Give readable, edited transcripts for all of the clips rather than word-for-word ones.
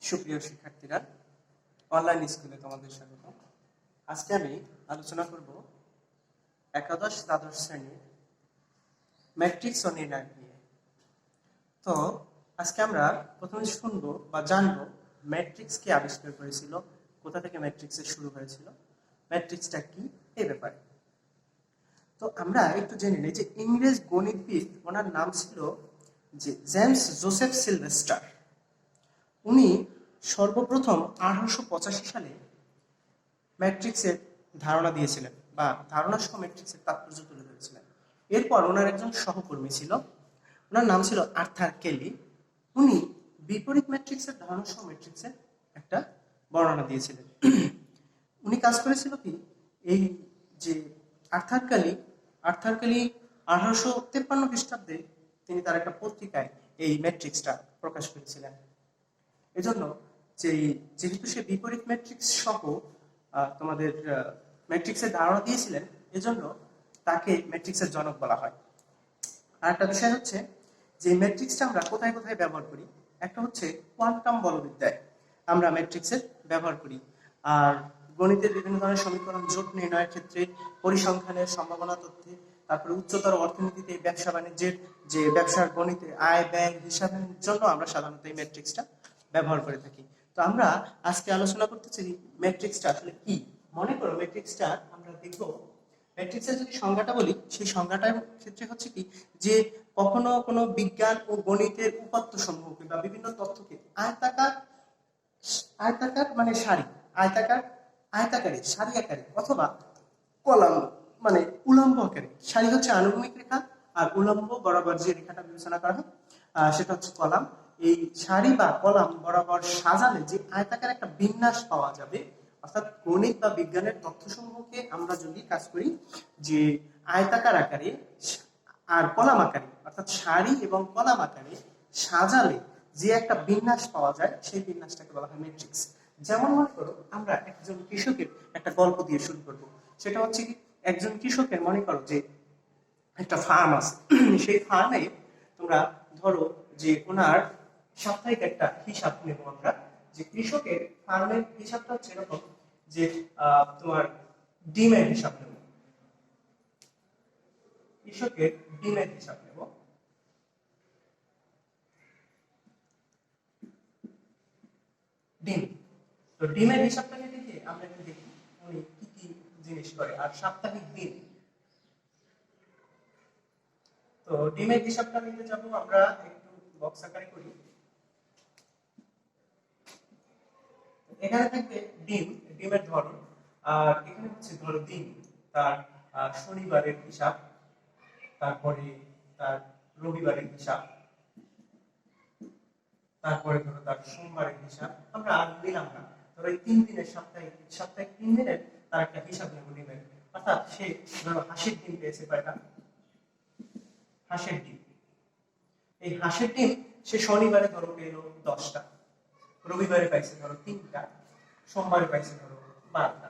সুপ্রিয় শিক্ষার্থীরা, অনলাইন স্কুলে তোমাদের স্বাগত। আজকে আমি আলোচনা করব একাদশ দ্বাদশ শ্রেণীর ম্যাট্রিক্স ও নির্ণায়ক নিয়ে। তো আজকে আমরা প্রথমে শুনবো বা জানবো ম্যাট্রিক্স কে আবিষ্কার করেছিল, কোথা থেকে ম্যাট্রিক্সের শুরু হয়েছিল, ম্যাট্রিক্সটা কি এই ব্যাপারে। তো আমরা একটু জেনে নিই যে ইংরেজ গণিতবিদ, ওনার নাম ছিল যে জেমস জোসেফ সিলভেস্টার। উনি সর্বপ্রথম 1885 সালে ম্যাট্রিক্সের ধারণা দিয়েছিলেন বা ধারণা সহ ম্যাট্রিক্সের তাৎপর্য তুলে ধরেছিলেন। এরপর ওনার একজন সহকর্মী ছিল, ওনার নাম ছিল আর্থার কেলি। উনি বিপরীত ম্যাট্রিক্সের ধারণা সহ ম্যাট্রিক্সের একটা বর্ণনা দিয়েছিলেন। উনি কাজ করেছিল কি, এই যে আর্থার কেলি 1853 খ্রিস্টাব্দে তিনি তার একটা পত্রিকায় এই ম্যাট্রিক্সটা প্রকাশ করেছিলেন। এজন্য যেহেতু সে বিপরীত ম্যাট্রিক্স সহ তোমাদের ম্যাট্রিক্সের ধারণা দিয়েছিলেন, এজন্য তাকে ম্যাট্রিক্সের জনক বলা হয়। আর একটা বিষয় হচ্ছে যে ম্যাট্রিক্সটা আমরা কোথায় কোথায় ব্যবহার করি। একটা হচ্ছে কোয়ান্টাম বলবিদ্যায় আমরা ম্যাট্রিক্সের ব্যবহার করি, আর গণিতের বিভিন্ন ধরনের সমীকরণ জোট নির্ণয়ের ক্ষেত্রে, পরিসংখ্যানের সম্ভাবনা তথ্যে, তারপরে উচ্চতর অর্থনীতিতে, ব্যবসা বাণিজ্যের যে ব্যবসার গণিতে আয় ব্যয় হিসাবের জন্য আমরা সাধারণত এই ম্যাট্রিক্সটা ব্যবহার করে থাকি। তো আমরা আজকে আলোচনা করতেছি ম্যাট্রিক্সটা আসলে কি। মনে করো ম্যাট্রিক্সটা আমরা দেখব, ম্যাট্রিক্সের যদি সংজ্ঞাটা বলি, সেই সংজ্ঞাটার ক্ষেত্রে হচ্ছে কি যে কখনো কোনো বিজ্ঞান ও গণিতের উপাত্ত সমূহকে বা বিভিন্ন তথ্যকে আয়তাকার মানে সারি, আয়তাকারে সারি আকারে অথবা কলাম মানে উলম্ব আকারে। সারি হচ্ছে আনুভূমিক রেখা, আর উলম্ব বরাবর যে রেখাটা বিবেচনা করা হয় সেটা হচ্ছে কলাম। এই সারি বা কলাম বরাবর সাজালে যে আয়তাকার একটা বিন্যাস পাওয়া যাবে, অর্থাৎ গণিত বা বিজ্ঞানের তথ্যসমূহকে আমরা যদি কাজ করি যে আয়তাকার আকারে আর কলাম আকারে, অর্থাৎ সারি এবং কলাম আকারে সাজালে যে একটা বিন্যাস পাওয়া যায়, সেই বিন্যাসটাকে বলা হয় ম্যাট্রিক্স। যেমন মনে করো, আমরা একজন কৃষকের একটা গল্প দিয়ে শুরু করব। সেটা হচ্ছে কি, একজন কৃষকের মনে করো যে একটা ফার্ম আছে, সেই ফার্মে তোমরা ধরো যে ওনার সাপ্তাহিক একটা হিসাব নেব আমরা। যে কৃষকের ফার্মের হিসাবটা হচ্ছে এরকম যে তোমার ডিমের হিসাব নেব, কৃষকের ডিমের হিসাব নেব। ডিম, তো ডিমের হিসাবটাকে দেখে আমরা একটু দেখি উনি কি কি জিনিস করে। আর সাপ্তাহিক দিন, তো ডিমের হিসাবটা নিতে যাব আমরা একটু বক্স আকারে করি। এখানে থাকবে ডিম, ডিমের ধরন, আর এখানে হচ্ছে ধরো দিন, তার শনিবারের হিসাব, তারপরে তার রবিবারের হিসাব, তারপরে ধরো তার সোমবারের হিসাব। আমরা আর নিলাম না, ধরো এই 3 দিনের সাপ্তাহিক 3 দিনের তার একটা হিসাব নেব ডিমের। অর্থাৎ সে ধরো হাঁসের ডিম পেয়েছে কয়টা, হাঁসের ডিম। এই হাঁসের ডিম সে শনিবারে ধরো পেল 10টা, রবিবারে পাইছে ধরো 3টা, সোমবারে পাইছে ধরো 12টা।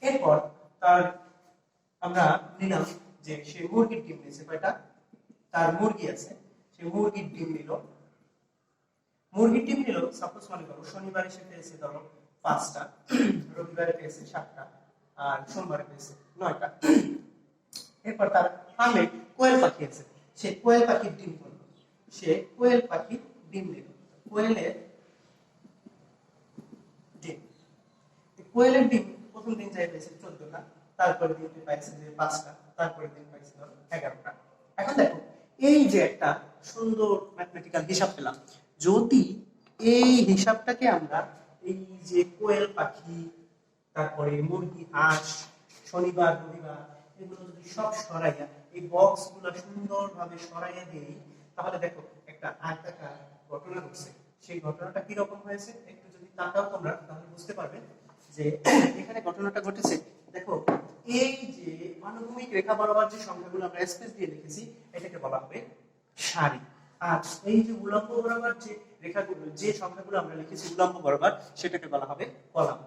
এরপর তার আমরা নিলাম যে সে মুরগির ডিম নিয়েছে কয়টা, তার মুরগি আছে, সে মুরগির ডিম নিল। মুরগির ডিম নিল সাপোজ মনে করো শনিবারে সে পেয়েছে ধরো 5টা, রবিবারে পেয়েছে 7টা, আর সোমবারে পেয়েছে 9টা। এরপর তার ফার্মে কোয়েল পাখি আছে, সে কোয়েল পাখির ডিম করলো, সে কোয়েল পাখির ডিম নিল। কোয়েলের ডিম, কোয়েলের ডিম প্রথম দিন যাই পেয়েছে 14টা, তারপরে দিন পাইছে যে 5টা, তারপরে দিন পাইছে ধরো 11টা। এখন দেখো এই যে একটা সুন্দর ম্যাথমেটিক্যাল হিসাব পেলাম, যদি এই হিসাবটাকে আমরা এই যে কোয়েল পাখি, তারপরে মুরগি, হাঁস, শনিবার রবিবার, এগুলো যদি সব সরাইয়া এই বক্স গুলো সুন্দরভাবে সরাইয়া দিই, তাহলে দেখো একটা আয়তাকার ঘটনা ঘটছে। সেই ঘটনাটা কি রকম হয়েছে একটু যদি তাকাও তোমরা, তাহলে বুঝতে পারবে যে এখানে ঘটনাটা ঘটেছে। দেখো এই যে আনুভূমিক রেখা বরাবর যে সংখ্যাগুলো আমরা স্পেস দিয়ে লিখেছি, এটাকে বলা হবে সারি। আর এই যে উলম্ব বরাবর যে রেখাগুলো, যে সংখ্যাগুলো আমরা লিখেছি উলম্ব বরাবর, সেটাকে বলা হবে কলাম।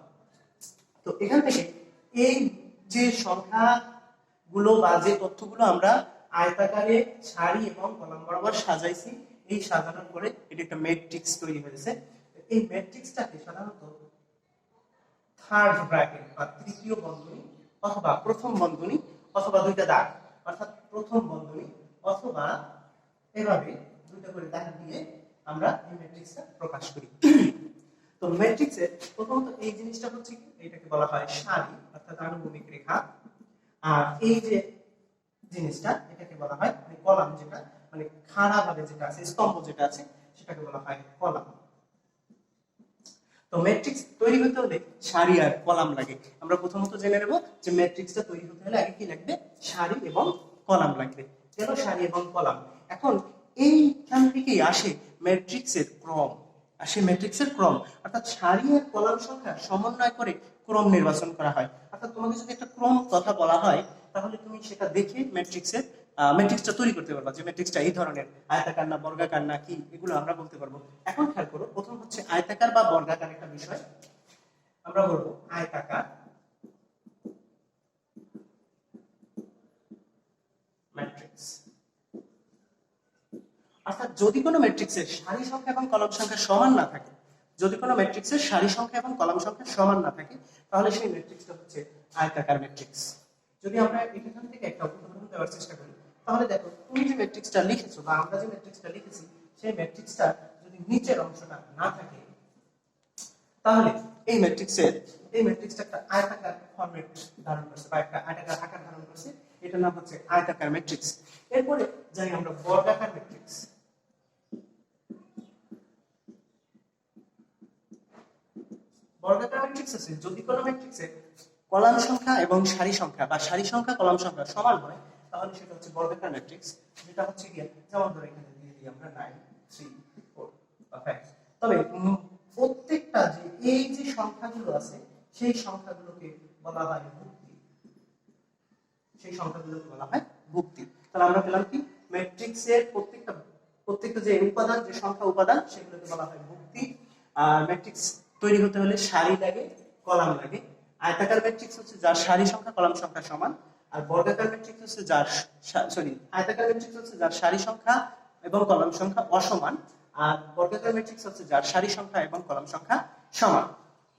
তো এখান থেকে এই যে সংখ্যাগুলো বা যে তথ্যগুলো আমরা আয়তাকারে সারি এবং কলাম বরাবর সাজাইছি, এই সাজানোর পরে এটা একটা ম্যাট্রিক্স তৈরি হয়েছে। এই ম্যাট্রিক্সটাকে সাধারণত থার্ড ব্র্যাকেট বা তৃতীয় বন্ধনী অথবা প্রথম বন্ধনী অথবা দুইটা দাগ, অর্থাৎ প্রথম বন্ধনী অথবা এভাবে দুইটা করে দাগ দিয়ে আমরা এই ম্যাট্রিক্সটা প্রকাশ করি। তো ম্যাট্রিক্সের প্রথমত এই জিনিসটা হচ্ছে কি, এটাকে বলা হয় সারি অর্থাৎ আনুভূমিক রেখা। আর এই যে জিনিসটা এটাকে বলা হয় মানে কলাম, যেটা মানে খাড়া ভাবে যেটা আছে, স্তম্ভ যেটা আছে, সেটাকে বলা হয় কলাম। তো ম্যাট্রিক্স তৈরি হতে হলে সারি আর কলাম লাগে। আমরা প্রথমত জেনে নেব যে ম্যাট্রিক্সটা তৈরি হতে হলে আগে কি লাগবে, সারি এবং কলাম লাগবে। কেন সারি এবং কলাম? এখন এইখান থেকেই আসে ম্যাট্রিক্সের ক্রম, অর্থাৎ সারি আর কলাম সংখ্যা সমন্বয় করে ক্রম নির্বাচন করা হয়। অর্থাৎ তোমাকে যদি একটা ক্রম কথা বলা হয় তাহলে তুমি সেটা দেখে ম্যাট্রিক্সটা তৈরি করতে পারবা, যে ম্যাট্রিক্সটা এই ধরনের আয়তাকার না বর্গাকার না কি, এগুলো আমরা বলতে পারবো। এখন খেয়াল করো, প্রথম হচ্ছে আয়তাকার বা বর্গাকার একটা বিষয়। আমরা বলবো আয়তাকার ম্যাট্রিক্স। অর্থাৎ যদি কোনো ম্যাট্রিক্সের সারি সংখ্যা এবং কলাম সংখ্যা সমান না থাকে, তাহলে সেই ম্যাট্রিক্সটা হচ্ছে আয়তাকার ম্যাট্রিক্স। যদি আমরা এখান থেকে একটা উদাহরণ দেওয়ার চেষ্টা করি, তাহলে দেখো তুমি যে ম্যাট্রিক্সটা লিখেছো বা আমরা যে ম্যাট্রিক্সটা লিখেছি, সেই ম্যাট্রিক্সটা যদি নিচের অংশটা না থাকে, তাহলে এই ম্যাট্রিক্সটা একটা আয়তাকার ফরম্যাট ধারণ করছে বা একটা আয়তাকার আকার ধারণ করছে। এটার নাম হচ্ছে আয়তাকার ম্যাট্রিক্স। এরপরে যাই আমরা বর্গাকার ম্যাট্রিক্স। বর্গাকার ম্যাট্রিক্স আছে যদি কোনো ম্যাট্রিক্সে কলাম সংখ্যা এবং সারি সংখ্যা বা সারি সংখ্যা কলাম সংখ্যা সমান হয়, তাহলে সেটা হচ্ছে বর্গাকার ম্যাট্রিক্স। যেটা হচ্ছে কি, যেমন ধরো এখানে দিয়ে দিই আমরা 9 3 4 বা 5। তবে প্রত্যেকটা যে এই যে সংখ্যাগুলো আছে সেই সংখ্যাগুলোকে বলা হয় ভুক্তি। তাহলে আমরা পেলাম কি, ম্যাট্রিক্সের প্রত্যেকটা যে উপাদান, যে সংখ্যা উপাদান, সেগুলোকে বলা হয় ভুক্তি। আর ম্যাট্রিক্স তৈরি হতে হলে সারি লাগে, কলাম লাগে। আয়তাকার ম্যাট্রিক্স হচ্ছে যার সারি সংখ্যা কলাম সংখ্যা সমান, আর বর্গাকার ম্যাট্রিক্স হচ্ছে আয়তাকার ম্যাট্রিক্স হচ্ছে যার সারি সংখ্যা এবং কলাম সংখ্যা অসমান, আর বর্গাকার ম্যাট্রিক্স হচ্ছে যার সারি সংখ্যা এবং কলাম সংখ্যা সমান।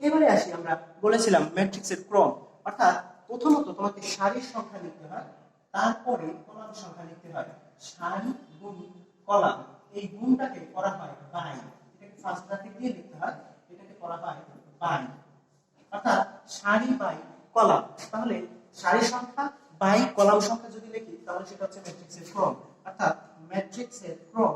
এবারে আসি, আমরা বলেছিলাম ম্যাট্রিক্সের ক্রম, অর্থাৎ প্রথমত তোমাকে সারির সংখ্যা লিখতে হয়, তারপরে কলাম সংখ্যা লিখতে হয়। সারি গুণ কলাম, এই গুণটাকে করা হয় বাই, এটাকে ফার্স্ট ব্র্যাকেট দিয়ে লিখতে হয়, এটাকে করা হয় বাই, অর্থাৎ সারি বাই কলাম। তাহলে সারি সংখ্যা বাই কলাম সংখ্যা যদি লিখি, তাহলে সেটা হচ্ছে ম্যাট্রিক্সের ক্রম। অর্থাৎ ম্যাট্রিক্সের ক্রম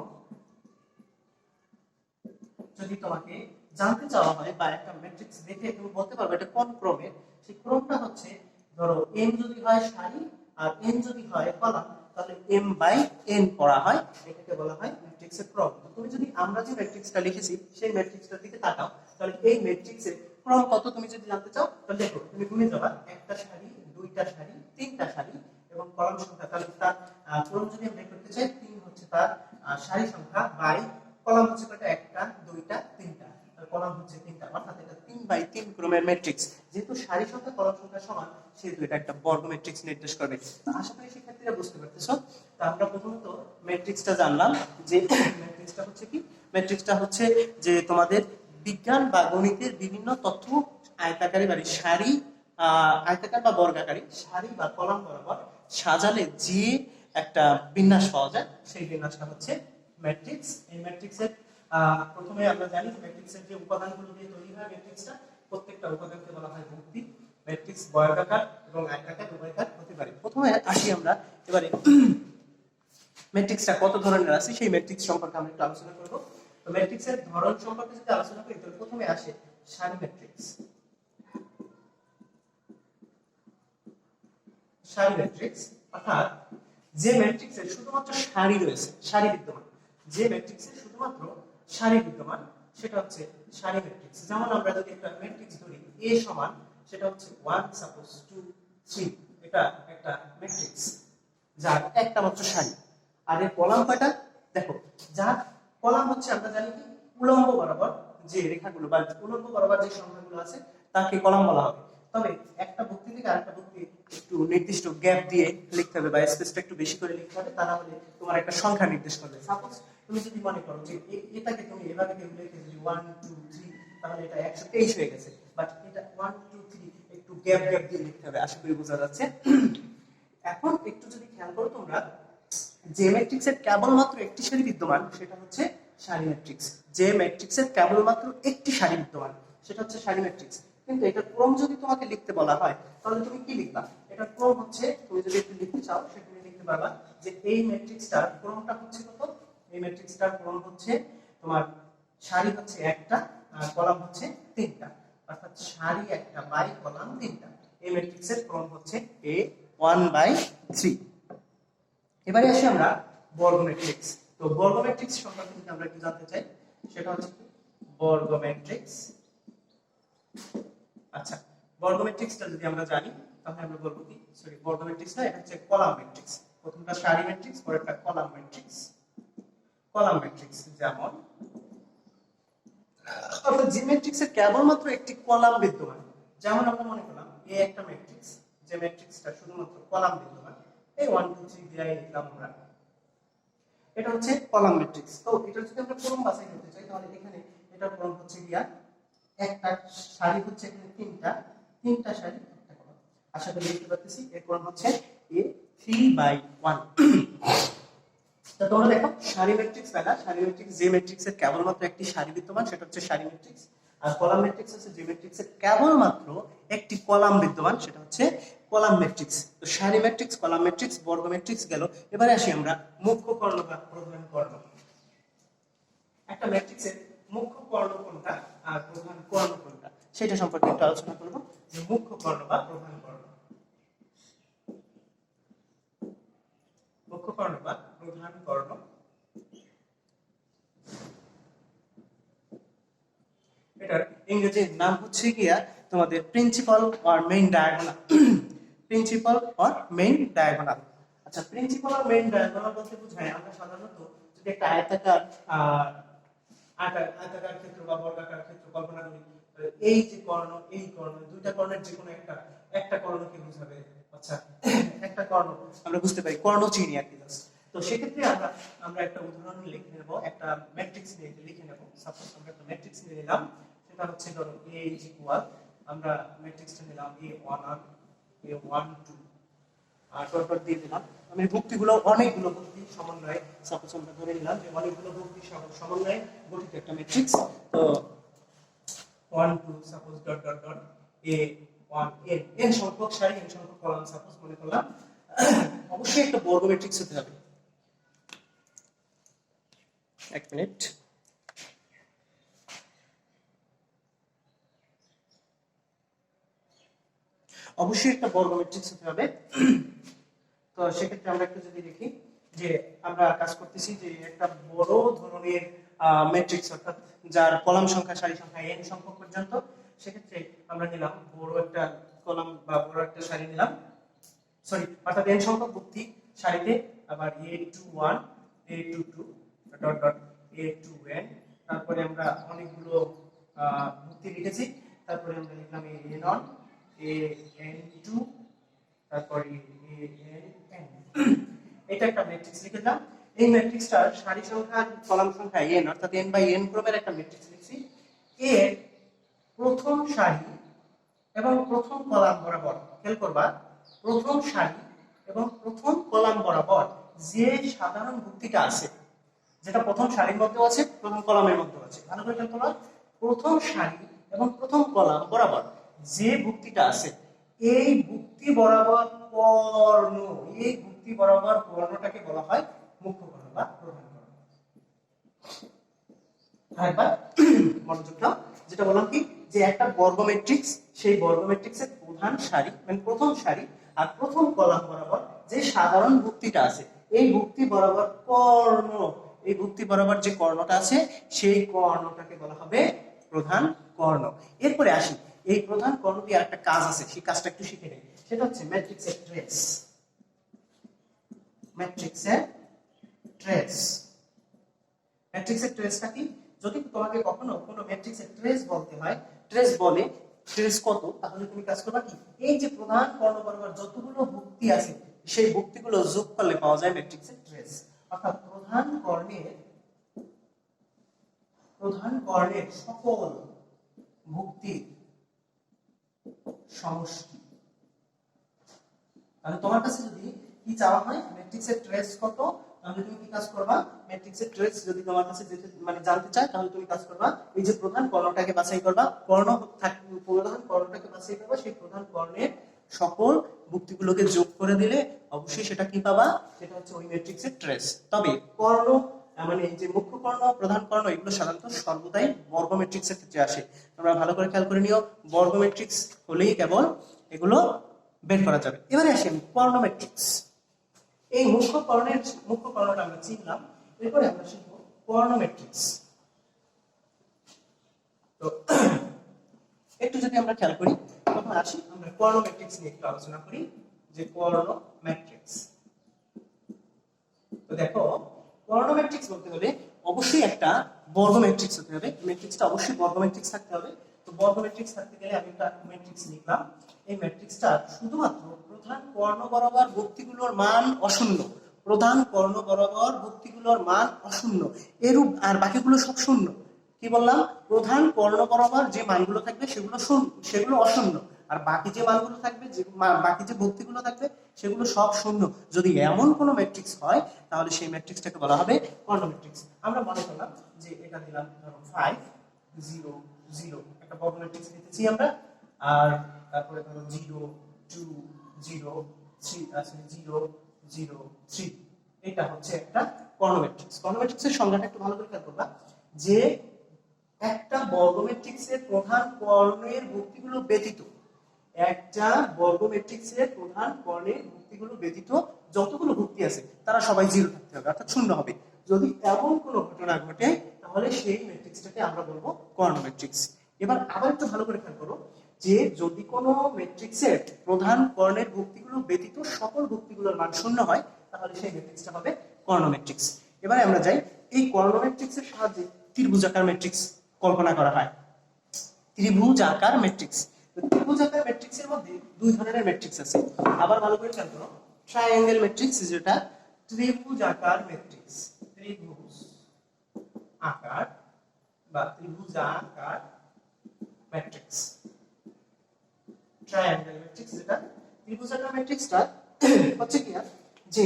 যদি তোমাকে জানতে চাওয়া হয় বা একটা ম্যাট্রিক্স দেখে তুমি বলতে পারবে এটা কোন ক্রমের, সেই ক্রমটা হচ্ছে, ধরো m যদি হয় সারি আর n যদি হয় কলাম, তাহলে m বাই n পড়া হয়, এটাকে বলা হয় ম্যাট্রিক্সের ক্রম। তুমি যদি আমরা যে ম্যাট্রিক্সটা লিখেছি সেই ম্যাট্রিক্সটার দিকে তাকাও, তাহলে এই ম্যাট্রিক্সের ক্রম কত তুমি যদি জানতে চাও, তাহলে দেখো তুমি গুণে যাবা একটা সারি, দুইটা সারি, তিনটা সারি এবং কলাম সংখ্যা। তাহলে তার ক্রম যদি আমরা করতে চাই, 3 হচ্ছে তার সারি সংখ্যা বাই কলাম হচ্ছে কয়টা, একটা দুইটা তিনটা, আর কলাম হচ্ছে তিনটা, অর্থাৎ এটা 3 বাই 3 ক্রমের ম্যাট্রিক্স। যেহেতু সারি সংখ্যা কলাম সংখ্যা সমান, সেহেতু এটা একটা বর্গ ম্যাট্রিক্স নির্দেশ করবে। আশা করি শিক্ষার্থীরা বুঝতে পারতেছো। তো আমরা প্রথমত ম্যাট্রিক্সটা জানলাম, যে ম্যাট্রিক্সটা হচ্ছে কি, ম্যাট্রিক্সটা হচ্ছে যে তোমাদের বিজ্ঞান বা গণিতের বিভিন্ন তথ্য আয়তাকারে বা সারি, আয়তাকার বা বর্গাকারী সারি বা কলাম বরাবর সাজালে যে একটা বিন্যাস পাওয়া যায়, সেই বিন্যাসটা হচ্ছে ম্যাট্রিক্স। এই ম্যাট্রিক্সের প্রথমে আমরা জানি ম্যাট্রিক্সের যে উপাদানগুলো দিয়ে তৈরি হয় ম্যাট্রিক্সটা, প্রত্যেকটা উপাদানকে বলা হয় ভুক্তি। ম্যাট্রিক্স বর্গাকার এবং আয়তাকার উভয়কার হতে পারে। প্রথমে আসি আমরা এবারে ম্যাট্রিক্সটা কত ধরনের আছে সেই ম্যাট্রিক্স সম্পর্কে আমরা একটু আলোচনা করব। তো ম্যাট্রিক্সের ধরন সম্পর্কে যদি আলোচনা করি, তাহলে প্রথমে আসে সারি ম্যাট্রিক্স। সারি ম্যাট্রিক্স অর্থাৎ যে ম্যাট্রিক্সের শুধুমাত্র সারি রয়েছে, সারি বিদ্যমান, যে ম্যাট্রিক্সের শুধুমাত্র সারি বিদ্যমান, সেটা হচ্ছে সারি ম্যাট্রিক্স। যেমন আমরা যদি একটা ম্যাট্রিক্স ধরি a সমান, সেটা হচ্ছে 1 সাপোজ 2 3, এটা একটা ম্যাট্রিক্স যার একটা মাত্র সারি। আর এর কলাম কয়টা, দেখো, যার কলাম হচ্ছে আমরা জানি কি, উলম্ব বরাবর যে রেখাগুলো বা উলম্ব বরাবর যে সংখ্যাগুলো আছে তাকে কলাম বলা হবে। তবে একটা ভুক্তি থেকে আরেকটা ভুক্তি একটু নির্দিষ্ট গ্যাপ দিয়ে লিখতে হবে বা স্পেসটা একটু বেশি করে লিখতে হবে, তা না হলে তোমার একটা সংখ্যা নির্দেশ করবে। সাপোজ তুমি যদি মনে করো যে এটাকে তুমি এভাবে কেউ লিখে যদি 1 2 3 তাহলে এটা 123 হয়ে গেছে, বাট এটা 1 2 3 একটু গ্যাপ গ্যাপ দিয়ে লিখতে হবে। আশা করি বোঝা যাচ্ছে। এখন একটু যদি খেয়াল করো তোমরা, যে ম্যাট্রিক্সের কেবলমাত্র একটি সারি বিদ্যমান সেটা হচ্ছে সারি ম্যাট্রিক্স। যে ম্যাট্রিক্সের কেবলমাত্র একটি সারি বিদ্যমান সেটা হচ্ছে সারি ম্যাট্রিক্স। কিন্তু এটার ক্রম যদি তোমাকে লিখতে বলা হয় তাহলে তুমি কি লিখবা? এটার ক্রম হচ্ছে, তুমি যদি একটু লিখতে চাও সেখানে লিখতে পারবা যে এই ম্যাট্রিক্সটার ক্রমটা হচ্ছে কত? এই ম্যাট্রিক্সটার ক্রম হচ্ছে তোমার সারি হচ্ছে একটা আর কলাম হচ্ছে তিনটা, অর্থাৎ সারি একটা বাই কলাম তিনটা। এই ম্যাট্রিক্সের ক্রম হচ্ছে A 1/3। এবারে আসি আমরা বর্গ ম্যাট্রিক্স। তো বর্গ ম্যাট্রিক্স সম্পর্কে যদি আমরা একটু জানতে চাই সেটা হচ্ছে বর্গ ম্যাট্রিক্স। আচ্ছা, বর্গ ম্যাট্রিক্সটা যদি আমরা জানি তাহলে আমরা বলবো কি, সরি বর্গ ম্যাট্রিক্স না, এটা হচ্ছে কলাম ম্যাট্রিক্স। প্রথমটা সারি ম্যাট্রিক্স, পরেরটা কলাম ম্যাট্রিক্স। কলাম ম্যাট্রিক্স যেমন, অর্থাৎ যে ম্যাট্রিক্সের কেবলমাত্র একটি কলাম বিদ্যমান, যেমন আমরা মনে করলাম এ একটা ম্যাট্রিক্স, যে ম্যাট্রিক্সটা শুধুমাত্র কলাম বিদ্যমান, এই 1 2 3 দিয়ে লিখলাম আমরা, এটা হচ্ছে কলাম ম্যাট্রিক্স। তো এটা যদি আমরা ক্রম বাছাই করতে চাই তাহলে এখানে এটার ক্রম হচ্ছে গিয়া একটা সারি হচ্ছে এখানে তিনটা সারি একটা কলাম। আশা করি বুঝতে পারতেছি। এর ক্রম হচ্ছে A 3/1। তো তোমরা দেখো সারি ম্যাট্রিক্স বেলা, সারি ম্যাট্রিক্স যে ম্যাট্রিক্সের কেবলমাত্র একটি সারি বিদ্যমান সেটা হচ্ছে সারি ম্যাট্রিক্স, আর কলাম ম্যাট্রিক্স হচ্ছে যে ম্যাট্রিক্সের কেবলমাত্র একটি কলাম বিদ্যমান সেটা হচ্ছে কলাম ম্যাট্রিক্স। তো সারি ম্যাট্রিক্স, কলাম ম্যাট্রিক্স, বর্গ ম্যাট্রিক্স গেল। এবারে আসি আমরা মুখ্য কর্ণ বা প্রধান কর্ণ। একটা ম্যাট্রিক্সের মুখ্য কর্ণ কোনটা আর প্রধান কর্ণ কোনটা সেটা সম্পর্কে একটু আলোচনা করব। যে মুখ্য কর্ণ বা প্রধান কর্ণ, মুখ্য কর্ণ বা প্রধান কর্ণ, এটার ইংরেজি নাম হচ্ছে গিয়া তোমাদের principal or main diagonal. Principal or main diagonal. আচ্ছা, প্রিন্সিপাল অর মেইন ডায়াগোনাল বলতে বোঝায় আমরা সাধারণত যদি একটা আয়তাকার আয়তাকার ক্ষেত্র বা বর্গাকার ক্ষেত্র কল্পনা করি, এই যে কর্ণ, এই কর্ণ, দুইটা কর্ণের যে কোনো একটা কর্ণকে বোঝাবে। আচ্ছা, একটা কর্ণ আমরা বুঝতে পারি, কর্ণ চিনি আর কি। তো সেক্ষেত্রে আমরা একটা উদাহরণ লিখে নেব, একটা ম্যাট্রিক্স নিয়ে লিখে নেব। সাপোজ আমরা একটা ম্যাট্রিক্স নিয়ে নিলাম, সেটা হচ্ছে ধরো A is equal, আমরা ম্যাট্রিক্সটা নিলাম A1 A1 2 আর ডট দিয়ে দিলাম। আমি ভুক্তিগুলো অনেকগুলো ভুক্তি সমন্বয়ে, সাপোজ আমরা ধরে নিলাম যে অনেকগুলো ভুক্তি সমন্বয়ে গঠিত একটা ম্যাট্রিক্স। তো 1 2 suppose dot dot dot A1 n সংখ্যক সারি, n সংখ্যক কলাম সাপোজ মনে করলাম। অবশ্যই একটা বর্গ ম্যাট্রিক্স হতে হবে। এক মিনিট। অবশ্যই একটা বর্গ ম্যাট্রিক্স হতে হবে। তো সেক্ষেত্রে আমরা একটু যদি দেখি যে আমরা কাজ করতেছি যে একটা বড় ধরনের ম্যাট্রিক্স, অর্থাৎ যার কলাম সংখ্যা সারি সংখ্যা n সংখ্যক পর্যন্ত, সেক্ষেত্রে আমরা নিলাম বড় একটা কলাম বা বড় একটা সারি নিলাম, সরি অর্থাৎ n সংখ্যক ভুক্তি সারিতে, আবার A21 A22 dot dot A2n, তারপরে আমরা অনেকগুলো ভুক্তি লিখেছি, তারপরে আমরা লিখলাম AN1 AN2 তারপরে AN। এটা একটা ম্যাট্রিক্স লিখলাম। এই ম্যাট্রিক্সটার সারি সংখ্যা কলাম সংখ্যা n, অর্থাৎ n বাই n ক্রমের একটা ম্যাট্রিক্স লিখছি। এর প্রথম সারি এবং প্রথম কলাম বরাবর, খেয়াল করবা, প্রথম সারি এবং প্রথম কলাম বরাবর যে সাধারণ ভুক্তিটা আছে, যেটা প্রথম সারির মধ্যে আছে, প্রথম কলামের মধ্যে আছে, ভালো করে খেয়াল করবা, প্রথম সারি এবং প্রথম কলাম বরাবর যে ভুক্তিটা আছে, এই ভুক্তি বরাবর কর্ণ, এই ভুক্তি বরাবর কর্ণটাকে বলা হয় মুখ্য কর্ণ বা প্রধান কর্ণ। আরেকবার মনোযোগ দাও, যেটা বললাম কি যে একটা বর্গ ম্যাট্রিক্স, সেই বর্গ ম্যাট্রিক্সের প্রধান সারি মানে প্রথম সারি আর প্রথম কলাম বরাবর যে সাধারণ ভুক্তিটা আছে, এই ভুক্তি বরাবর কর্ণ, এই ভুক্তি বরাবর যে কর্ণটা আছে সেই কর্ণটাকে বলা হবে প্রধান কর্ণ। এরপরে আসি, এই প্রধান কর্ণটি আর একটা কাজ আছে, সেই কাজটা একটু শিখে নেই, সেটা হচ্ছে ম্যাট্রিক্সের ট্রেস। ম্যাট্রিক্সের ট্রেস, ম্যাট্রিক্সের ট্রেসটা কি? যদি তোমাকে কখনো কোনো ম্যাট্রিক্সের ট্রেস বলতে হয়, ট্রেস বলে ট্রেস কত, তাহলে তুমি কাজ করবা কি, এই যে প্রধান কর্ণ বরাবর যতগুলো ভুক্তি আছে সেই ভুক্তিগুলো যোগ করলে পাওয়া যায় ম্যাট্রিক্সের ট্রেস। অর্থাৎ প্রধান কর্ণের প্রধান কর্ণের সকল ভুক্তির সমষ্টি। তাহলে তোমার কাছে যদি কি চাওয়া হয় ম্যাট্রিক্সের ট্রেস কত, তাহলে তুমি কি কাজ করবা, ম্যাট্রিক্সের ট্রেস যদি তোমার কাছে মানে জানতে চায় তাহলে তুমি কাজ করবা এই যে প্রধান কর্ণটাকে বাছাই করবা, প্রধান কর্ণটাকে বাছাই করবা, সেই প্রধান কর্ণের সকল ভুক্তিগুলোকে যোগ করে দিলে অবশ্যই সেটা কি পাবা, সেটা হচ্ছে ওই ম্যাট্রিক্সের ট্রেস। তবে কর্ণ মানে এই যে মুখ্য কর্ণ প্রধান কর্ণ এগুলো সাধারণত সর্বদাই বর্গ ম্যাট্রিক্সের ক্ষেত্রে আসে। তোমরা ভালো করে খেয়াল করে নিও, বর্গ ম্যাট্রিক্স হলেই কেবল এগুলো বের করা যাবে। এবারে আসি আমি কর্ণ ম্যাট্রিক্স। এই মুখ্য কর্ণটা আমরা চিনলাম, এরপরে আমরা শিখব কর্ণ ম্যাট্রিক্স। তো একটু যদি আমরা খেয়াল করি তখন আসি আমরা কর্ণ ম্যাট্রিক্স নিয়ে একটু আলোচনা করি, যে কর্ণ ম্যাট্রিক্স। তো দেখো কর্ণ ম্যাট্রিক্স বলতে হলে অবশ্যই একটা বর্গ ম্যাট্রিক্স হতে হবে, ম্যাট্রিক্সটা অবশ্যই বর্গ ম্যাট্রিক্স থাকতে হবে। তো বর্গ ম্যাট্রিক্স থাকতে গেলে আমি একটা ম্যাট্রিক্স লিখলাম, এই ম্যাট্রিক্সটা শুধুমাত্র প্রধান কর্ণ বরাবর ভুক্তিগুলোর মান অশূন্য, প্রধান কর্ণ বরাবর ভুক্তিগুলোর মান অশূন্য, এরূপ আর বাকিগুলো সব শূন্য। কি বললাম, প্রধান কর্ণ বরাবর যে মানগুলো থাকবে সেগুলো অশূন্য, আর বাকি যে মানগুলো থাকবে, বাকি যে ভুক্তিগুলো থাকবে সেগুলো সব শূন্য। যদি এমন কোনো ম্যাট্রিক্স হয় তাহলে সেই ম্যাট্রিক্সটাকে বলা হবে কর্ণ ম্যাট্রিক্স। আমরা মনে করলাম যে এটা দিলাম ধরো 5 0 0, একটা বর্গ ম্যাট্রিক্স নিতেছি আমরা, আর তারপরে ধরো 0 2 0 3 আসলে 0 0 3, এটা হচ্ছে একটা কর্ণ ম্যাট্রিক্স। কর্ণ ম্যাট্রিক্সের সংজ্ঞাটা একটু ভালো করে খেয়াল করবা, যে একটা বর্গ ম্যাট্রিক্সের প্রধান কর্ণের ভুক্তিগুলো ব্যতীত, একটা বর্গ ম্যাট্রিক্সের প্রধান কর্ণের ভুক্তিগুলো ব্যতীত যতগুলো ভুক্তি আছে তারা সবাই জিরো থাকতে হবে, অর্থাৎ শূন্য হবে। যদি এমন কোনো ঘটনা ঘটে তাহলে সেই ম্যাট্রিক্সটাকে আমরা বলবো কর্ণ ম্যাট্রিক্স। এবার আবার একটু ভালো করে খেয়াল করো, যে যদি কোনো ম্যাট্রিক্সের প্রধান কর্ণের ভুক্তিগুলো ব্যতীত সকল ভুক্তিগুলোর মান শূন্য হয় তাহলে সেই ম্যাট্রিক্সটা হবে কর্ণ ম্যাট্রিক্স। এবারে আমরা যাই, এই কর্ণ ম্যাট্রিক্সের সাহায্যে ত্রিভুজাকার ম্যাট্রিক্স কল্পনা করা হয়। ত্রিভুজাকার ম্যাট্রিক্স, ত্রিভুজাকার ম্যাট্রিক্সের মধ্যে দুই ধরনের ম্যাট্রিক্স আছে। আবার ভালো করে খেয়াল করো, ট্রায়াঙ্গেল ম্যাট্রিক্স যেটা ত্রিভুজাকার ম্যাট্রিক্স, ত্রিভুজ আকার বা ত্রিভুজাকার ম্যাট্রিক্স। ট্রায়াঙ্গেল ম্যাট্রিক্স যেটা ত্রিভুজাকার ম্যাট্রিক্সটা হচ্ছে কি, যে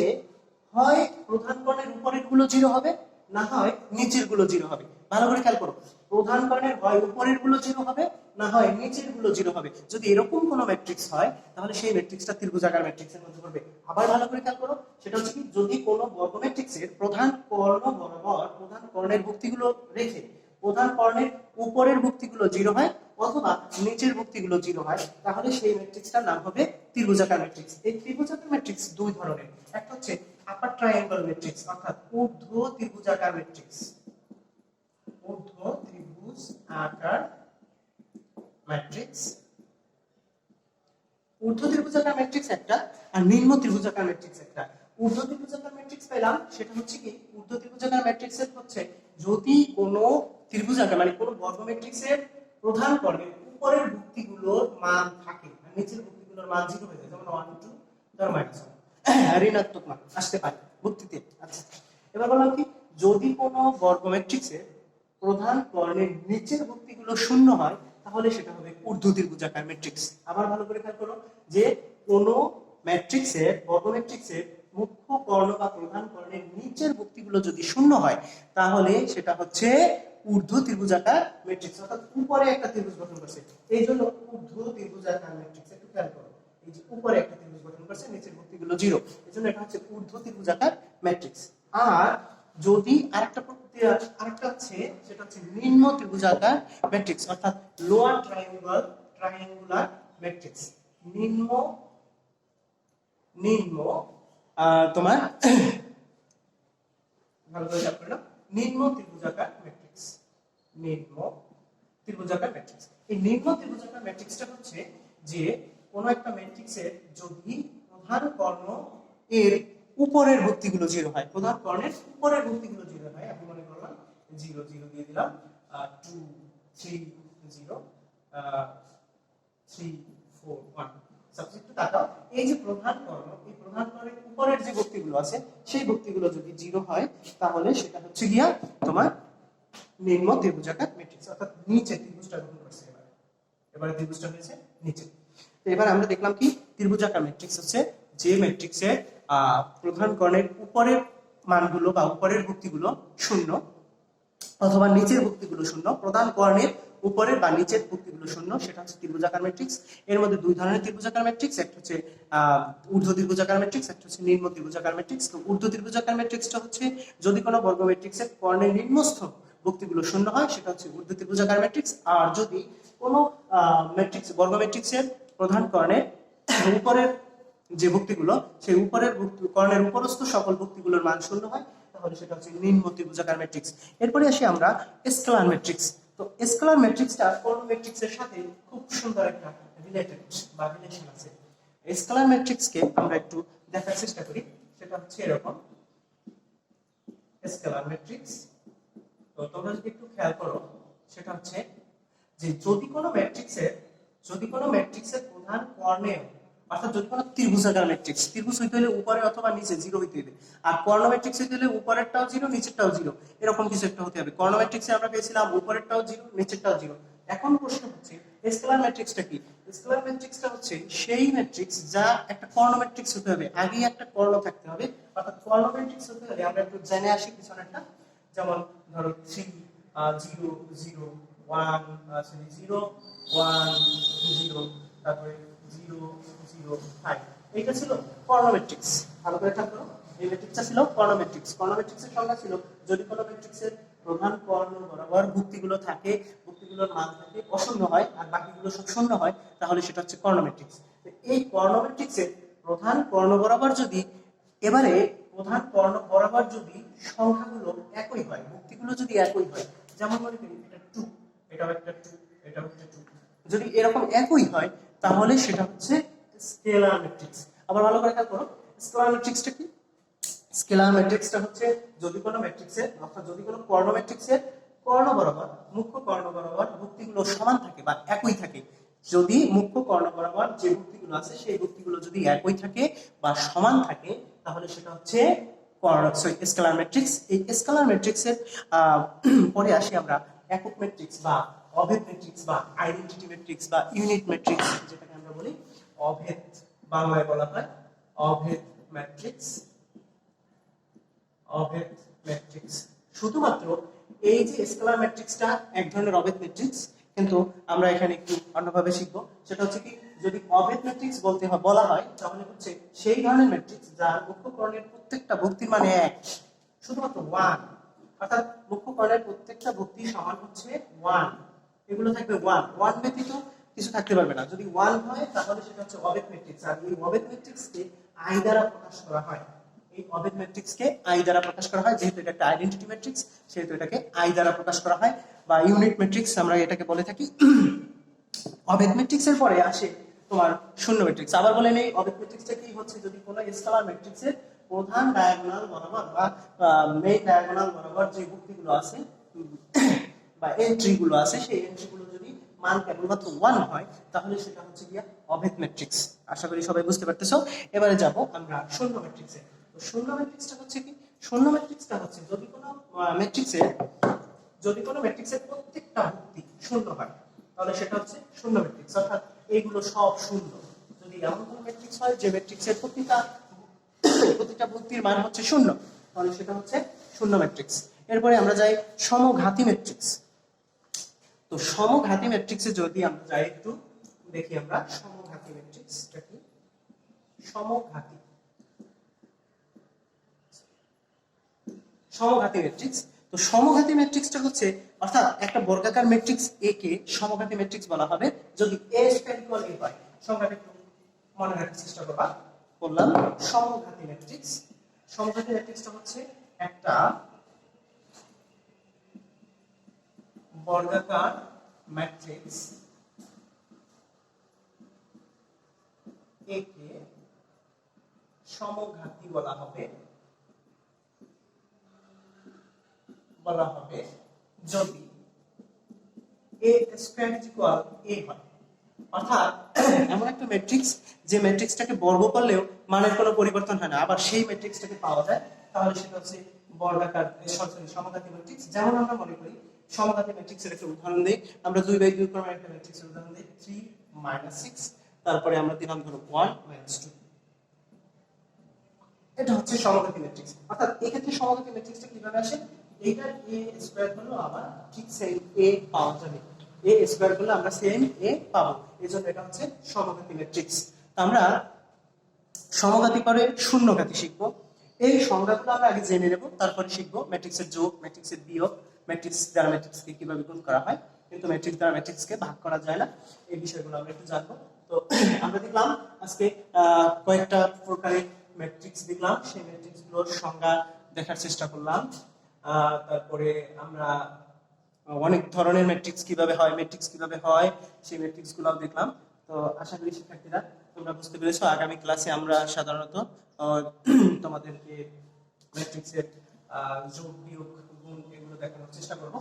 হয় প্রধান কর্ণের উপরের গুলো জিরো হবে, না হয় নিচের গুলো জিরো হবে। ভালো করে খেয়াল করো, প্রধান কর্ণের হয় উপরের গুলো জিরো হবে, না হয় নিচের গুলো জিরো হবে। যদি এরকম কোনো ম্যাট্রিক্স হয় তাহলে সেই ম্যাট্রিক্সটা ত্রিভুজাকার ম্যাট্রিক্সের মধ্যে পড়বে। আবার ভালো করে খেয়াল করো, সেটা হচ্ছে কি, যদি কোনো বর্গ ম্যাট্রিক্সের প্রধান কর্ণ বরাবর প্রধান কর্ণের ভুক্তিগুলো রেখে প্রধান কর্ণের উপরের ভুক্তিগুলো জিরো হয় অথবা নিচের ভুক্তিগুলো জিরো হয় তাহলে সেই ম্যাট্রিক্সটার নাম হবে ত্রিভুজাকার ম্যাট্রিক্স। এই ত্রিভুজাকার ম্যাট্রিক্স দুই ধরনের, একটা হচ্ছে আপার ট্রায়াঙ্গল ম্যাট্রিক্স অর্থাৎ ঊর্ধ্ব ত্রিভুজাকার ম্যাট্রিক্স, ঊর্ধ্ব ত্রিভুজ আকার ম্যাট্রিক্স, ঊর্ধ্ব ত্রিভুজাকার ম্যাট্রিক্স একটা, আর নিম্ন ত্রিভুজাকার ম্যাট্রিক্স একটা। ঊর্ধ্ব ত্রিভুজাকার ম্যাট্রিক্স পেলাম, সেটা হচ্ছে কি, ঊর্ধ্ব ত্রিভুজাকার ম্যাট্রিক্সের হচ্ছে যদি কোনো ত্রিভুজাকার মানে কোনো বর্গ ম্যাট্রিক্সের প্রধান কর্ণের উপরের ভুক্তিগুলোর মান থাকে আর নিচের ভুক্তিগুলোর মান জিরো হয়ে যায়, যেমন 1 2 ধর -1 ঋণাত্মক মান আসতে পারে ভুক্তিতে। আচ্ছা, এবার বললাম কি, যদি কোনো বর্গ ম্যাট্রিক্সের প্রধান কর্ণের নিচের ভুক্তিগুলো শূন্য হয় তাহলে সেটা হবে ঊর্ধ্ব ত্রিভুজাকার ম্যাট্রিক্স। আবার ভালো করে খেয়াল করো, যে কোনো ম্যাট্রিক্সের বর্গ ম্যাট্রিক্সের মুখ্য কর্ণ বা প্রধান কর্ণের নিচের ভুক্তিগুলো যদি শূন্য হয় তাহলে সেটা হচ্ছে ঊর্ধ্ব ত্রিভুজাকার ম্যাট্রিক্স, অর্থাৎ উপরে একটা ত্রিভুজ গঠন করছে, এই জন্য ঊর্ধ্ব ত্রিভুজাকার ম্যাট্রিক্স। একটু খেয়াল করো, এই যে উপরে একটা ত্রিভুজ গঠন করছে, নিচের ভুক্তিগুলো জিরো, এজন্য এটা হচ্ছে ঊর্ধ্ব ত্রিভুজাকার ম্যাট্রিক্স। আর যদি আরেকটা আছে, সেটা হচ্ছে নিম্ন ত্রিভুজাকার ম্যাট্রিক্স অর্থাৎ লোয়ার ট্রায়াঙ্গুলার ম্যাট্রিক্স। নিম্ন তোমার ভালো করে খেয়াল করো, নিম্ন ত্রিভুজাকার ম্যাট্রিক্স, নিম্ন ত্রিভুজাকার ম্যাট্রিক্স। এই নিম্ন ত্রিভুজাকার ম্যাট্রিক্সটা হচ্ছে যে কোন একটা ম্যাট্রিক্সের যদি প্রধান কর্ণ এর উপরের ভুক্তিগুলো জিরো হয়, প্রধান কর্ণের উপরের ভুক্তিগুলো জিরো হয়, আমি মনে করলাম 0 0 দিয়ে দিলাম, 2 3 0 3 4 1। সাবজেক্ট তাকাও, এই যে প্রধান কর্ণ, এই প্রধান কর্ণের উপরের যে ভুক্তিগুলো আছে সেই ভুক্তিগুলো যদি জিরো হয় তাহলে সেটা হচ্ছে গিয়া তোমার নিম্ন ত্রিভুজাকার ম্যাট্রিক্স, অর্থাৎ নিচে ত্রিভুজটা গ্রহণ করছে। এবারে ত্রিভুজটা হয়েছে নিচে। তো এবার আমরা দেখলাম কি ত্রিভুজাকার ম্যাট্রিক্স হচ্ছে যে ম্যাট্রিক্সের প্রধান কর্ণের উপরের মানগুলো বা উপরের ভুক্তিগুলো শূন্য অথবা নিচের ভুক্তিগুলো শূন্য, প্রধান কর্ণের উপরের বা নিচের ভুক্তিগুলো শূন্য, সেটা হচ্ছে ত্রিভুজাকার ম্যাট্রিক্স। এর মধ্যে দুই ধরনের ত্রিভুজাকার ম্যাট্রিক্স, একটা হচ্ছে ঊর্ধ্ব ত্রিভুজাকার ম্যাট্রিক্স, একটা হচ্ছে নিম্ন ত্রিভুজাকার ম্যাট্রিক্স। তো ঊর্ধ্ব ত্রিভুজাকার ম্যাট্রিক্সটা হচ্ছে যদি কোনো বর্গ ম্যাট্রিক্সের কর্ণের নিম্নস্থ ভুক্তিগুলো শূন্য হয় সেটা হচ্ছে ঊর্ধ্ব ত্রিভুজাকার ম্যাট্রিক্স। আর যদি কোনো ম্যাট্রিক্স বর্গ ম্যাট্রিক্সের প্রধান কর্ণের উপরের যে ভুক্তিগুলো সেই উপরের কর্ণের উপরস্থ সকল ভুক্তিগুলোর মান শূন্য হয় তাহলে সেটা হচ্ছে নিম্ন ত্রিভুজাকার ম্যাট্রিক্স। এরপরে আসি আমরা স্কেলার ম্যাট্রিক্স। তো স্কেলার ম্যাট্রিক্সটা কোন ম্যাট্রিক্সের সাথে খুব সুন্দর একটা রিলেটেড বা রিলেশন আছে। স্কেলার ম্যাট্রিক্সকে আমরা একটু দেখার চেষ্টা করি, সেটা হচ্ছে এরকম স্কেলার ম্যাট্রিক্স। তো তোমরা যদি একটু খেয়াল করো সেটা হচ্ছে যে যদি কোনো ম্যাট্রিক্সের প্রধান কর্ণে, অর্থাৎ যদি কোনো ত্রিভুজাকার ম্যাট্রিক্স, ত্রিভুজ হইতে হলে উপরে অথবা নিচে জিরো হইতে হবে, আর কর্ণ ম্যাট্রিক্স হইতে হলে উপরেরটাও জিরো নিচেরটাও জিরো, এরকম কিছু একটা হতে হবে। কর্ণ ম্যাট্রিক্সে আমরা পেয়েছিলাম উপরেরটাও জিরো নিচেরটাও জিরো। এখন প্রশ্ন হচ্ছে স্কেলার ম্যাট্রিক্সটা কি? স্কেলার ম্যাট্রিক্সটা হচ্ছে সেই ম্যাট্রিক্স যা একটা কর্ণ ম্যাট্রিক্স হতে হবে, আগে একটা কর্ণ থাকতে হবে। অর্থাৎ কর্ণ ম্যাট্রিক্স হতে হলে আমরা একটু জেনে আসি পিছনেরটা, যেমন ধরো 3 0 0 1 0 1 0, তারপরে 0 0 5, এইটা ছিল কর্ণ ম্যাট্রিক্স। ভালো করে খেয়াল করো, এই ম্যাট্রিক্সটা ছিল কর্ণ ম্যাট্রিক্স। কর্ণ ম্যাট্রিক্সের সংজ্ঞা ছিল যদি কোনো ম্যাট্রিক্সের প্রধান কর্ণ বরাবর ভুক্তিগুলো থাকে, ভুক্তিগুলোর মান থাকে অশূন্য হয় আর বাকিগুলো সব শূন্য হয় তাহলে সেটা হচ্ছে কর্ণ ম্যাট্রিক্স। এই কর্ণ ম্যাট্রিক্সের প্রধান কর্ণ বরাবর যদি প্রধান কর্ণ বরাবর যদি সংখ্যাগুলো একই হয়, ভুক্তিগুলো যদি একই হয়, যেমন মনে করি এটা 2, এটাও একটা 2, এটাও একটা 2, যদি এরকম একই হয় তাহলে সেটা হচ্ছে স্কেলার ম্যাট্রিক্স। আবার ভালো করে খেয়াল করো, স্কেলার ম্যাট্রিক্সটা কি? স্কেলার ম্যাট্রিক্সটা হচ্ছে যদি কোনো ম্যাট্রিক্সের, অর্থাৎ যদি কোনো কর্ণ ম্যাট্রিক্সের কর্ণ বরাবর, মুখ্য কর্ণ বরাবর ভুক্তিগুলো সমান থাকে বা একই থাকে। যদি মুখ্য কর্ণ বরাবর যে ভুক্তিগুলো আছে সেই ভুক্তিগুলো যদি একই থাকে বা সমান থাকে তাহলে সেটা হচ্ছে স্কেলার ম্যাট্রিক্স। এই স্কেলার ম্যাট্রিক্সের পরে আসি আমরা একক ম্যাট্রিক্স বা অভেদ ম্যাট্রিক্স বা আইডেন্টিটি ম্যাট্রিক্স বা ইউনিট ম্যাট্রিক্স, যেটাকে আমরা বলি অভেদ, বাংলায় বলা হয় অভেদ ম্যাট্রিক্স। অভেদ ম্যাট্রিক্স শুধুমাত্র এই যে স্কেলার ম্যাট্রিক্সটা এক ধরনের অভেদ ম্যাট্রিক্স, কিন্তু আমরা এখানে একটু অন্যভাবে শিখবো। সেটা হচ্ছে কি, যদি অভেদ ম্যাট্রিক্স বলা হয় তাহলে হচ্ছে সেই ধরনের ম্যাট্রিক্স যার মুখ্য কর্ণের প্রত্যেকটা ভুক্তির মানে এক, শুধুমাত্র 1, অর্থাৎ মুখ্য কর্ণের প্রত্যেকটা ভুক্তি সমান হচ্ছে 1, এগুলো থাকবে 1, 1 ব্যতীত কিছু থাকতে পারবে না। যদি 1 হয় তাহলে সেটা হচ্ছে অভেদ ম্যাট্রিক্স। আর এই অভেদ ম্যাট্রিক্সকে আই দ্বারা প্রকাশ করা হয়। এই অভেদ ম্যাট্রিক্সকে আই দ্বারা প্রকাশ করা হয়, যেহেতু এটা একটা আইডেন্টিটি ম্যাট্রিক্স সেহেতু এটাকে আই দ্বারা প্রকাশ করা হয়, বা ইউনিট ম্যাট্রিক্স আমরা এটাকে বলে থাকি। অভেদ ম্যাট্রিক্সের পরে আসে তোমার শূন্য ম্যাট্রিক্স। আবার বলে নেই অভেদ ম্যাট্রিক্সটা কি হচ্ছে, যদি কোনো স্কেলার ম্যাট্রিক্সের প্রধান ডায়াগোনাল বরাবর বা মেইন ডায়াগোনাল বরাবর যে ভুক্তিগুলো আছে বা এন্ট্রিগুলো আছে সেই এন্ট্রিগুলো যদি মান কেবলমাত্র 1 হয় তাহলে সেটা হচ্ছে গিয়া অভেদ ম্যাট্রিক্স। আশা করি সবাই বুঝতে পারতেছো। এবারে যাব আমরা শূন্য ম্যাট্রিক্সে। তো শূন্য ম্যাট্রিক্সটা হচ্ছে কি? শূন্য ম্যাট্রিক্সটা হচ্ছে যদি কোনো ম্যাট্রিক্সের প্রত্যেকটা ভুক্তি শূন্য হয় তাহলে সেটা হচ্ছে শূন্য ম্যাট্রিক্স, অর্থাৎ এইগুলো সব শূন্য। যদি এমন কোনো ম্যাট্রিক্স হয় যে ম্যাট্রিক্সের প্রতিটা ভুক্তির মান হচ্ছে শূন্য তাহলে সেটা হচ্ছে শূন্য ম্যাট্রিক্স। এরপরে আমরা যাই সমঘাতী ম্যাট্রিক্স। তো সমঘাতী ম্যাট্রিক্সে যদি আমরা যাই একটু দেখি আমরা সমঘাতী ম্যাট্রিক্সটা কি। সমঘাতী ম্যাট্রিক্স, তো সমঘাতী ম্যাট্রিক্সটা হচ্ছে, অর্থাৎ একটা বর্গাকার ম্যাট্রিক্স এ কে সমঘাতী ম্যাট্রিক্স বলা হবে যদি এ স্কয়ার ইকুয়াল এ হয়। সংজ্ঞাটা একটু মনে রাখার চেষ্টা করবা। বললাম সমঘাতী ম্যাট্রিক্স। সমঘাতী ম্যাট্রিক্সটা হচ্ছে একটা বর্গাকার ম্যাট্রিক্স এ কে সমঘাতী বলা হবে যদি a স্কয়ার ইকুয়াল a হয়। অর্থাৎ এমন একটা ম্যাট্রিক্স যে ম্যাট্রিক্সটাকে বর্গ করলেও মানের কোনো পরিবর্তন হয় না, আবার সেই ম্যাট্রিক্সটাকে পাওয়া যায়, তাহলে সেটা হচ্ছে বর্গাকার সমঘাতী ম্যাট্রিক্স। যেমন আমরা মনে করি সমঘাতী ম্যাট্রিক্সের একটা উদাহরণ দিই। আমরা 2/2 ক্রমের একটা ম্যাট্রিক্সের উদাহরণ দিই, 3 6, তারপরে আমরা দিলাম ধরো 1 2। এটা হচ্ছে সমঘাতী ম্যাট্রিক্স। অর্থাৎ এই ক্ষেত্রে সমঘাতী ম্যাট্রিক্সটা কিভাবে আসে, এইটার a স্কয়ার হলো আবার ঠিক সেম a পাওয়া যাবে, a স্কয়ার করলে আমরা সেম a পাবো, এজন্য এটা হচ্ছে সমঘাতী ম্যাট্রিক্স। আমরা সমঘাতী করে শূন্যঘাতী শিখবো। এই সংজ্ঞাগুলো আমরা আগে জেনে নেব, তারপরে শিখবো ম্যাট্রিক্সের যোগ, ম্যাট্রিক্সের বিয়োগ, ম্যাট্রিক্স দ্বারা ম্যাট্রিক্সকে কিভাবে গুণ করা হয়, কিন্তু ম্যাট্রিক্স দ্বারা ম্যাট্রিক্সকে ভাগ করা যায় না। এই বিষয়গুলো আমরা একটু জানবো। তো আমরা দেখলাম আজকে কয়েকটা প্রকারের ম্যাট্রিক্স দেখলাম, সেই ম্যাট্রিক্সগুলোর সংজ্ঞা দেখার চেষ্টা করলাম। তারপরে আমরা অনেক ধরনের ম্যাট্রিক্স কিভাবে হয়, ম্যাট্রিক্স কিভাবে হয় সেই ম্যাট্রিক্সগুলোও দেখলাম। তো আশা করি শিক্ষার্থীরা তোমরা বুঝতে পেরেছো। আগামী ক্লাসে আমরা সাধারণত তোমাদেরকে ম্যাট্রিক্সের যোগ বিয়োগ গুণ এগুলো দেখানোর চেষ্টা করব।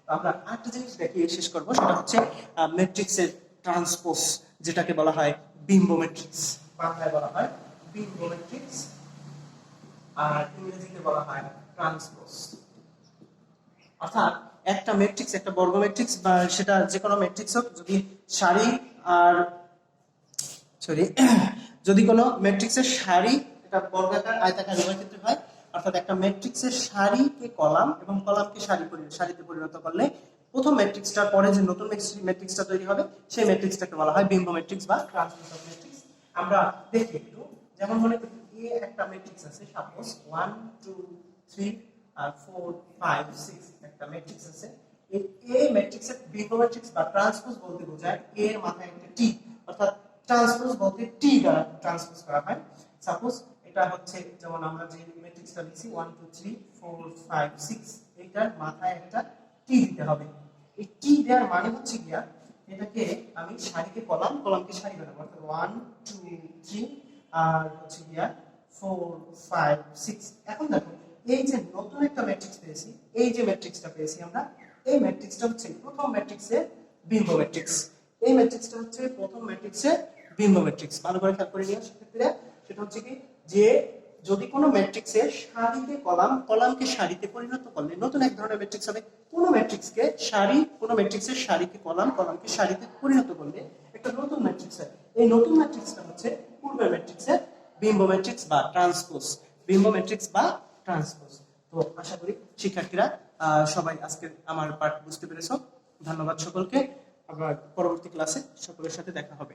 তো আমরা আরেকটা জিনিস দেখিয়ে শেষ করব, সেটা হচ্ছে ম্যাট্রিক্সের ট্রান্সপোজ, যেটাকে বলা হয় বিম্ব ম্যাট্রিক্স। বাংলায় বলা হয় বিম্ব ম্যাট্রিক্স আর ইংরেজিতে বলা হয় ট্রান্সপোজ। অর্থাৎ একটা ম্যাট্রিক্স, একটা বর্গ ম্যাট্রিক্স বা সেটা যে কোনো ম্যাট্রিক্স হোক, যদি সারি আর যদি কোনো ম্যাট্রিক্সের সারি এটা বর্গাকার আয়তাকার উভয় ক্ষেত্রে হয়, অর্থাৎ একটা ম্যাট্রিক্সের সারিকে কলাম এবং কলামকে সারিতে পরিণত করলে প্রথম ম্যাট্রিক্সটার পরে যে নতুন ম্যাট্রিক্সটা তৈরি হবে সেই ম্যাট্রিক্সটাকে বলা হয় বিম্ব ম্যাট্রিক্স বা ট্রান্সপোজ ম্যাট্রিক্স। আমরা দেখি একটু, যেমন মনে করি এ একটা ম্যাট্রিক্স আছে, সাপোজ 1 2 3 আর 4 5 6 একটা ম্যাট্রিক্স আছে। এই এ ম্যাট্রিক্সের বিম্ব ম্যাট্রিক্স বা ট্রান্সপোজ বলতে বোঝায় এ এর মাথায় একটা টি, অর্থাৎ ট্রান্সপোজ বলতে টি দ্বারা ট্রান্সপোজ করা হয়। সাপোজ এটা হচ্ছে, যেমন আমরা যে ম্যাট্রিক্সটা লিখছি 1 2 3 4 5 6, এটার মাথায় একটা টি দিতে হবে। এই টি দেওয়ার মানে হচ্ছে গিয়া এটাকে আমি সারিকে কলাম, কলামকে সারি বানাবো, অর্থাৎ 1 2 3 আর হচ্ছে গিয়া 4 5 6। এখন দেখো এই যে নতুন একটা ম্যাট্রিক্স পেয়েছি, এই যে ম্যাট্রিক্সটা পেয়েছি আমরা, এই ম্যাট্রিক্সটা হচ্ছে প্রথম ম্যাট্রিক্সের বিম্ব ম্যাট্রিক্স। এই ম্যাট্রিক্সটা হচ্ছে প্রথম ম্যাট্রিক্সের বিম্ব ম্যাট্রিক্স। ভালো করে খেয়াল করে নিও সেক্ষেত্রে, সেটা হচ্ছে কি যে যদি কোনো ম্যাট্রিক্সের সারিতে কলাম, কলামকে সারিতে পরিণত করলে নতুন এক ধরনের ম্যাট্রিক্স হবে। কোনো ম্যাট্রিক্সকে সারি, কোনো ম্যাট্রিক্সের সারিকে কলাম, কলামকে সারিতে পরিণত করলে একটা নতুন ম্যাট্রিক্স হয়। এই নতুন ম্যাট্রিক্সটা হচ্ছে পূর্বের ম্যাট্রিক্সের বিম্ব ম্যাট্রিক্স বা ট্রান্সপোজ, বিম্ব ম্যাট্রিক্স বা ট্রান্সপোজ। তো আশা করি শিক্ষার্থীরা সবাই আজকে আমার পাঠ বুঝতে পেরেছো। ধন্যবাদ সকলকে। আবার পরবর্তী ক্লাসে সকলের সাথে দেখা হবে।